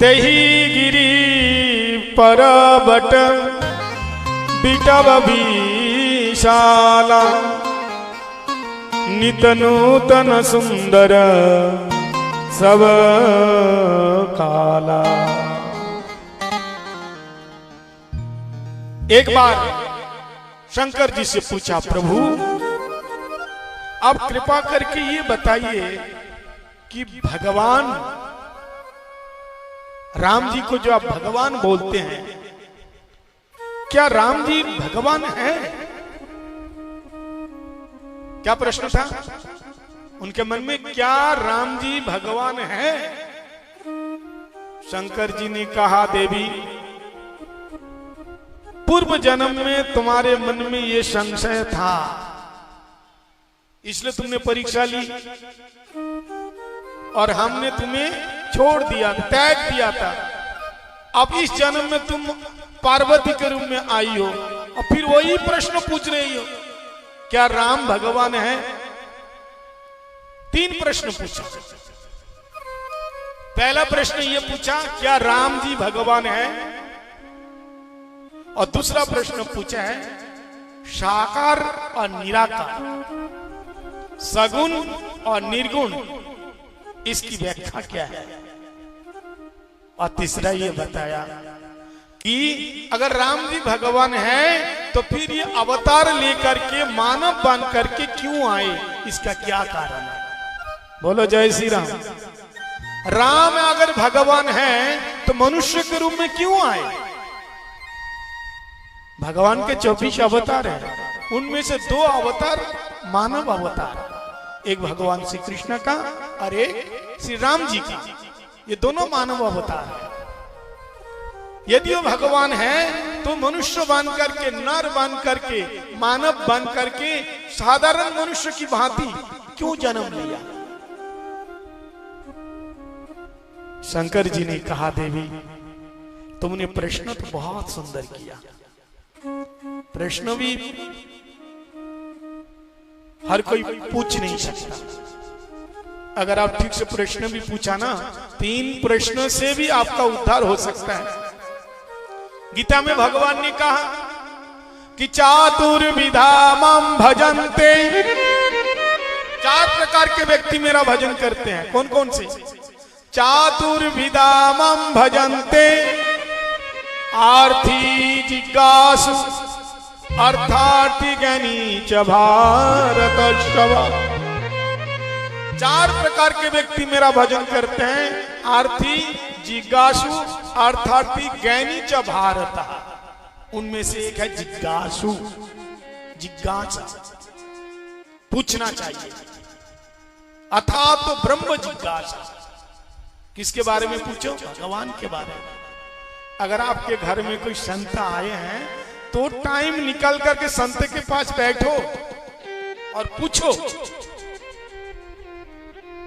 तेहि गिरी परबट बिटब विशाला नित नूतन सुंदर सब काला। एक बार शंकर जी से पूछा, प्रभु आप कृपा करके ये बताइए कि भगवान राम जी को जो आप भगवान बोलते हैं, क्या राम जी भगवान हैं? क्या प्रश्न था उनके मन में, क्या राम जी भगवान हैं? शंकर जी ने कहा, देवी पूर्व जन्म में तुम्हारे मन में ये संशय था, इसलिए तुमने परीक्षा ली और हमने तुम्हें छोड़ दिया, त्याग दिया था। अब इस जन्म में तुम पार्वती के रूप में आई हो और फिर वही प्रश्न पूछ रही हो, क्या राम भगवान है? 3 प्रश्न पूछा। पहला प्रश्न ये पूछा, क्या राम जी भगवान है? और दूसरा प्रश्न पूछा है, साकार और निराकार, सगुण और निर्गुण, इसकी व्याख्या क्या है? और तीसरा ये बताया कि अगर राम जी भगवान है तो फिर ये अवतार लेकर के मानव बन करके क्यों आए, इसका क्या कारण है? बोलो जय श्री राम। राम अगर भगवान है तो मनुष्य के रूप में क्यों आए? भगवान के 24 अवतार हैं, उनमें से 2 अवतार मानव अवतार, एक भगवान श्री कृष्ण का और एक श्री राम जी का, ये दोनों मानव अवतार हैं। यदि वो भगवान है तो मनुष्य बन करके, नर बन करके, मानव बन करके साधारण मनुष्य की भांति क्यों जन्म लिया? शंकर जी ने कहा, देवी तुमने प्रश्न तो बहुत सुंदर किया, प्रश्न भी हर कोई पूछ नहीं सकता। अगर आप ठीक से प्रश्न भी पूछा ना, 3 प्रश्नों से भी आपका उद्धार हो सकता है। गीता में भगवान ने कहा कि चातुर्विधा मम भजन्ते, 4 प्रकार के व्यक्ति मेरा भजन करते हैं। कौन कौन से? चातुर्विधा मम भजन्ते आर्थी जिज्ञासु अर्थार्थी ज्ञानी च भारतर्षभ। 4 प्रकार के व्यक्ति मेरा भजन करते हैं, आर्थी जिज्ञासु अर्थार्थी ज्ञानी च भारत। उनमें से एक है जिज्ञासु, जिज्ञासा, पूछना चाहिए, अर्थात तो ब्रह्म जिज्ञासा। किसके बारे में पूछो? भगवान के बारे में। अगर आपके घर में कोई संत आए हैं तो टाइम निकल करके संत के पास बैठो और पूछो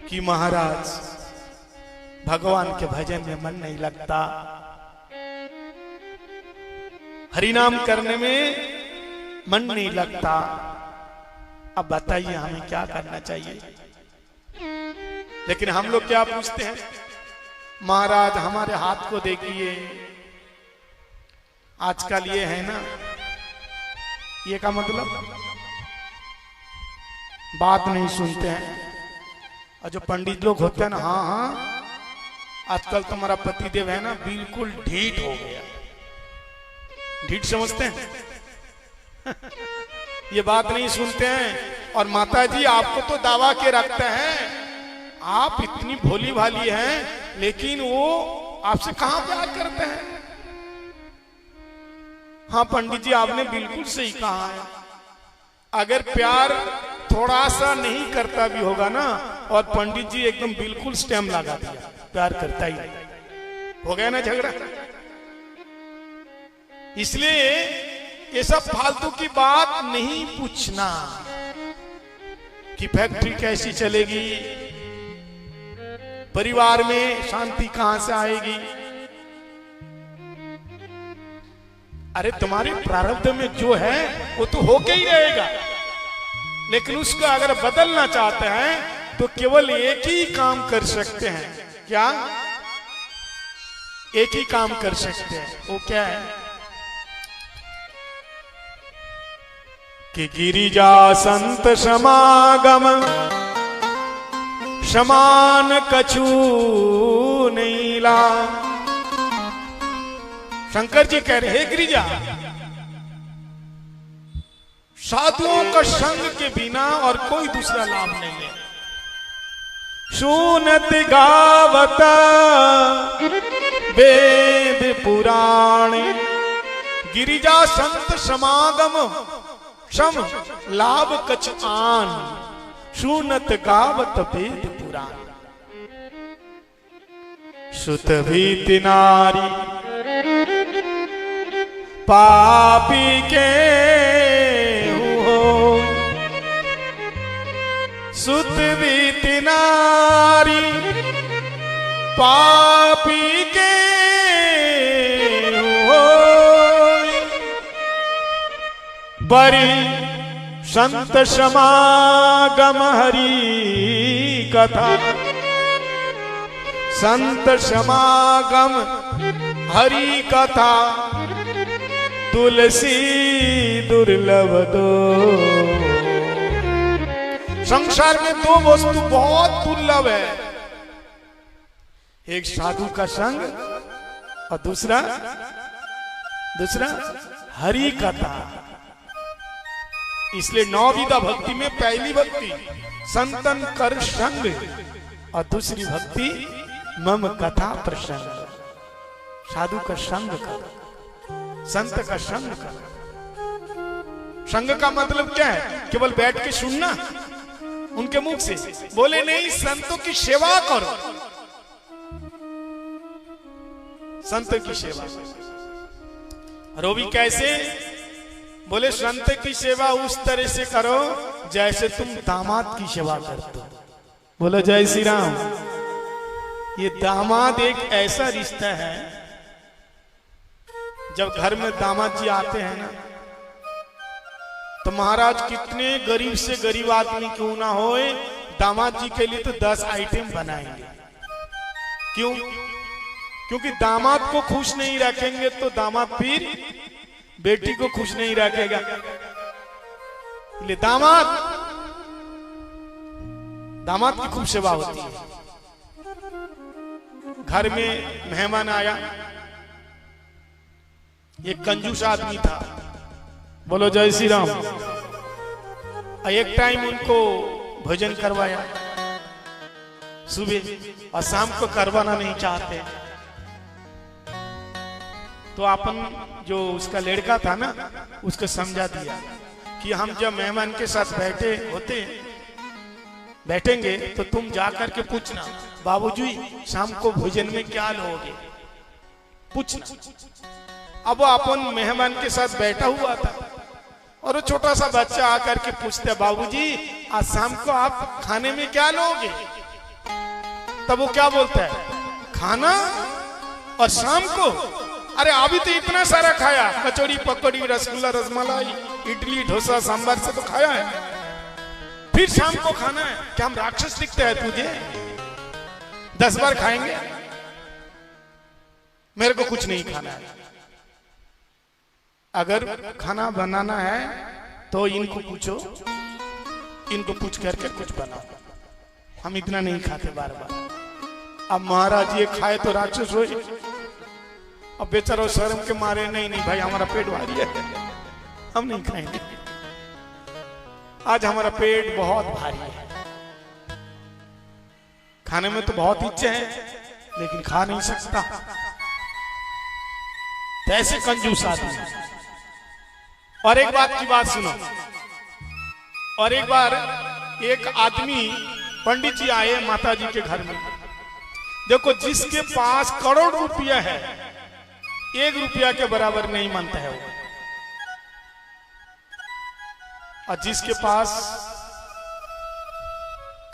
कि महाराज भगवान के भजन में मन नहीं लगता, हरिनाम करने में मन नहीं लगता, अब बताइए हमें क्या करना चाहिए? लेकिन हम लोग क्या पूछते हैं, महाराज हमारे हाथ को देखिए। आजकल ये है ना, ये का मतलब बात नहीं सुनते हैं। और जो पंडित लोग होते हैं ना, हाँ हाँ आजकल तुम्हारा पतिदेव है ना बिल्कुल ढीठ हो गया। ढीठ समझते हैं? ये बात नहीं सुनते हैं। और माताजी आपको तो दावा के रखते हैं, आप इतनी भोली भाली हैं, लेकिन वो आपसे कहां प्यार करते हैं? हाँ पंडित जी आपने बिल्कुल सही कहा है। अगर प्यार थोड़ा सा नहीं करता भी होगा ना, और पंडित जी एकदम बिल्कुल स्टैम्प लगा दिया, प्यार करता ही, हो गया ना झगड़ा। इसलिए ये सब फालतू की बात नहीं पूछना कि फैक्ट्री कैसी चलेगी, परिवार में शांति कहां से आएगी। अरे तुम्हारे प्रारब्ध में जो है वो तो होके ही रहेगा, लेकिन उसको अगर बदलना चाहते हैं तो केवल एक ही काम कर सकते हैं, क्या? एक ही काम कर सकते हैं, वो क्या है कि गिरिजा संत समागम समान कछु नहीं ला। शंकर जी कह रहे गिरिजा, साधुओं का संग के बिना और कोई दूसरा लाभ नहीं है। सुनत गावत वेद पुराण, गिरिजा संत समागम सम लाभ कछ आन, सुनत गावत वेद पुराण। सुत भीति नारी पापी के हो, सुत भीति नारी पापी के हो, बड़ी संत समागम हरि कथा, संत समागम हरि कथा, तुलसी दुर्लभ दो। संसार में दो वस्तु बहुत दुर्लभ है, एक साधु का संग और दूसरा हरि कथा। इसलिए नौ विधा भक्ति में पहली भक्ति संतन कर संग और दूसरी भक्ति मम कथा प्रसंग। साधु का संग कर, संत का संग कर। संग का मतलब क्या है? केवल बैठ के सुनना उनके मुख से, बोले नहीं, संतों की सेवा करो, संत की सेवा। और वो भी कैसे? बोले संत की सेवा उस तरह से करो जैसे तुम दामाद की सेवा करते हो। बोलो जय श्री राम। ये दामाद एक ऐसा रिश्ता है, जब घर में दामाद जी आते हैं ना, तो महाराज कितने गरीब से गरीब आदमी क्यों ना होए, दामाद जी के लिए तो 10 आइटम बनाएंगे। क्यों? क्योंकि दामाद को खुश नहीं रखेंगे तो दामाद फिर बेटी को खुश नहीं रखेगा। इसलिए दामाद की खूब सेवा होती है। घर में मेहमान आया, एक कंजूस आदमी था, बोलो जय श्री राम। एक टाइम उनको भोजन करवाया सुबह, और शाम को करवाना नहीं चाहते, तो अपन जो उसका लड़का था ना, उसको समझा दिया कि हम जब मेहमान के साथ बैठेंगे तो तुम जाकर के पूछना, बाबूजी शाम को भोजन में क्या लोगे, पूछना। अब वो अपन मेहमान के साथ बैठा हुआ था, और वो छोटा सा बच्चा आकर के पूछता है, बाबूजी आज शाम को आप खाने में क्या लोगे? तब वो क्या बोलता है, खाना? और शाम को? अरे अभी तो इतना सारा खाया, कचौड़ी पकौड़ी रसगुल्ला रसमलाई इडली डोसा सांभर से तो खाया है, फिर शाम को खाना है? क्या हम राक्षस दिखते हैं तुझे? 10 बार खाएंगे? मेरे को कुछ नहीं खाना है। अगर खाना बनाना है तो इनको पूछो, इनको पूछ करके कुछ बनाओ, हम इतना नहीं खाते बार बार। अब महाराज ये खाए तो राक्षस हो, अब बेचारा शर्म के मारे नहीं भाई हमारा पेट भारी है, हम नहीं खाएंगे, आज हमारा पेट बहुत भारी है, खाने में तो बहुत इच्छा है लेकिन खा नहीं सकता। तो ऐसे कंजूस आदमी। और एक बात की बात सुनो, और एक बार एक आदमी पंडित जी आए माता जी के घर में। देखो जिसके पास करोड़ रुपया है, 1 रुपया के बराबर नहीं मानता है वो, और जिसके पास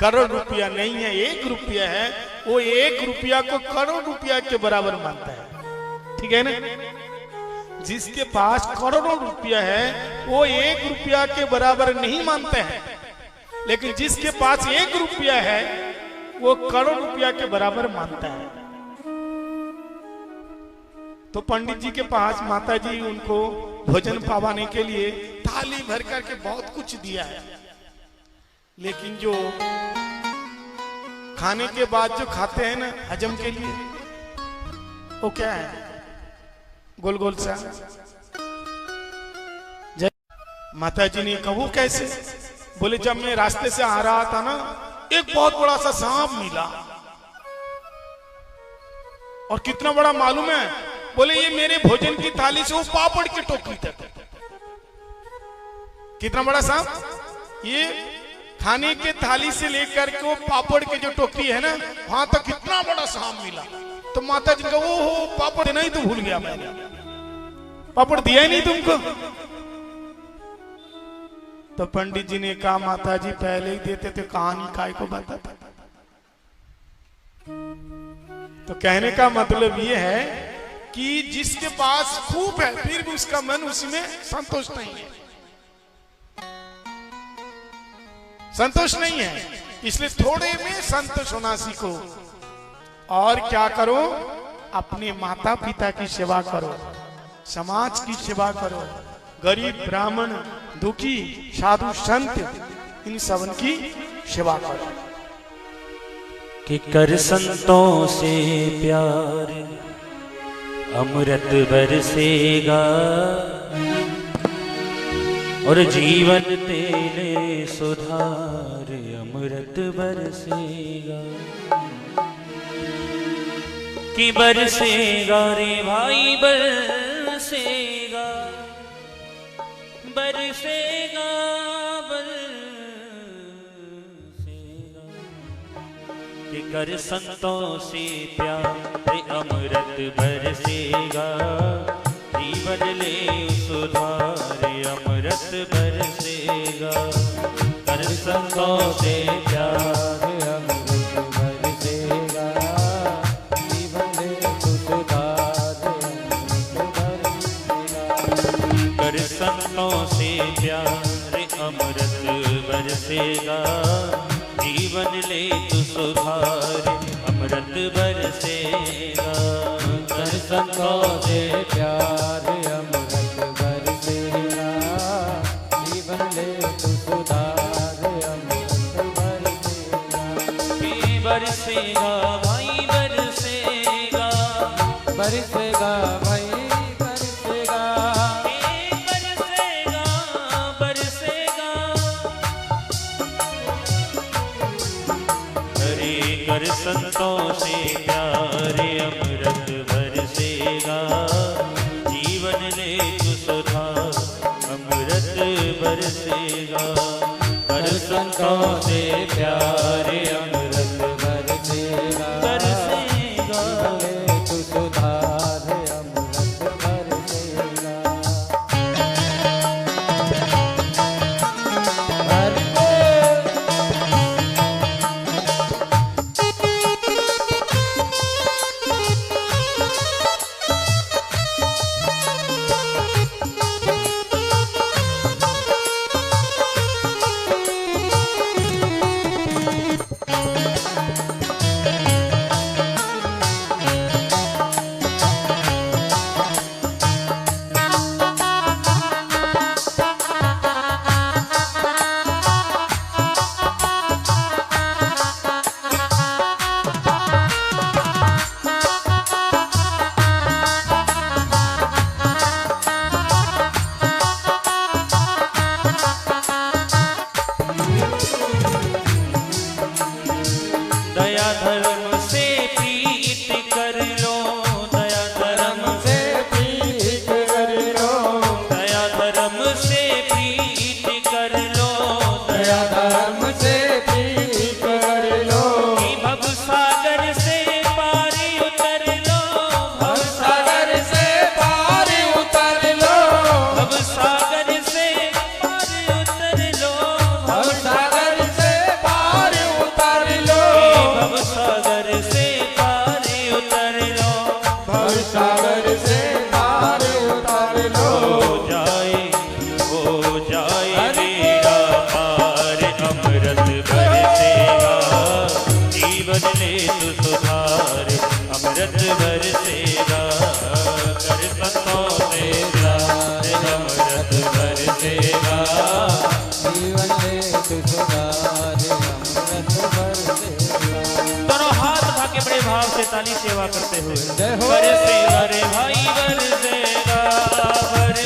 करोड़ रुपया नहीं है, 1 रुपया है, वो 1 रुपया को करोड़ रुपया के बराबर मानता है। ठीक है ना? जिसके पास करोड़ों रुपया है वो 1 रुपया के बराबर नहीं मानते हैं, लेकिन जिसके पास 1 रुपया है वो करोड़ रुपया के बराबर मानता है। तो पंडित जी के पास माता जी उनको भोजन पावाने के लिए थाली भर करके बहुत कुछ दिया है, लेकिन जो खाने के बाद जो खाते हैं ना हजम के लिए, वो क्या है? गोल गोल सा। माता जी ने कहा वो कैसे? बोले जब मैं रास्ते से आ रहा था ना, एक बहुत बड़ा सा सांप मिला। और कितना बड़ा मालूम है? बोले ये मेरे भोजन की थाली से वो पापड़ की टोकरी तक। कितना बड़ा सांप? ये खाने के थाली से लेकर के वो पापड़ के जो टोकरी है ना, वहां तक कितना बड़ा सांप मिला। तो माता जी का वो हो पापड़ नहीं तो भूल गया मैं, पापड़ दिया ही नहीं तुमको। तो पंडित जी ने कहा माता जी पहले ही देते तो कहानी काय को बताता। तो कहने का मतलब ये है कि जिसके पास खूब है फिर भी उसका मन उसी में संतोष नहीं है, संतोष नहीं है। इसलिए थोड़े में संतोष होना सीखो। और क्या करो? अपने माता पिता की सेवा करो, समाज की सेवा करो, गरीब ब्राह्मण दुखी साधु संत इन सबन की सेवा करो। कि कर संतों से प्यार अमृत बरसेगा और जीवन तेरे सुधार अमृत बरसेगा। कि बरसेगा रे भाई बरसेगा, बरसेगा बरसेगा। कि कर संतों से प्यार अमृत बरसेगा, जीवन ले सुधार अमृत बरसेगा। कर संतों से प्यार अमृत बरसेगा, जीवन ले सुधार अमृत बरसेगा। कर संतों से प्यार अमृत बरसेगा, जीवन ले तू सुधार अमृत बरसेगा। कर संतों से प्यार अमृत बरसेगा, जीवन ले तू सुधार अमृत बरसेगा। बरसेगा भाई बरसेगा, बरसेगा भाई बरसेगा, बरसेगा बरसेगा। हरे कर संतों से प्यार अमृत बरसेगा, जीवन ले तू सुधार अमृत बरसेगा। कर संतों से प्यार अमृत बरसेगा, बरसेगा ले तू सुधार अमृत बरसेगा। दया धर्म से प्रीत कर लो, दया धर्म से प्रीत कर लो, दया धर्म से प्रीत कर लो, दया धर्म से प्रीत कर लो। भव सागर से पार उतर लो, भव सागर से पार उतर लो, भव सागर से पार उतर लो, भव सागर से पार उतर लो, भव सागर से पार उतर लो, भव सागर से पार उतर लो। हो जाए मेरा पार अमृत बरसेगा, जीवन ले तू सुधार अमृत बरसेगा। अमृत बरसेगा। जीवन लेत सुधारे अमृत बरसेगा। दोनों हाथ उठा के बड़े भाव से ताली सेवा करते हुए जय हो। बरसेगा रे भाई बरसेगा, बरसेगा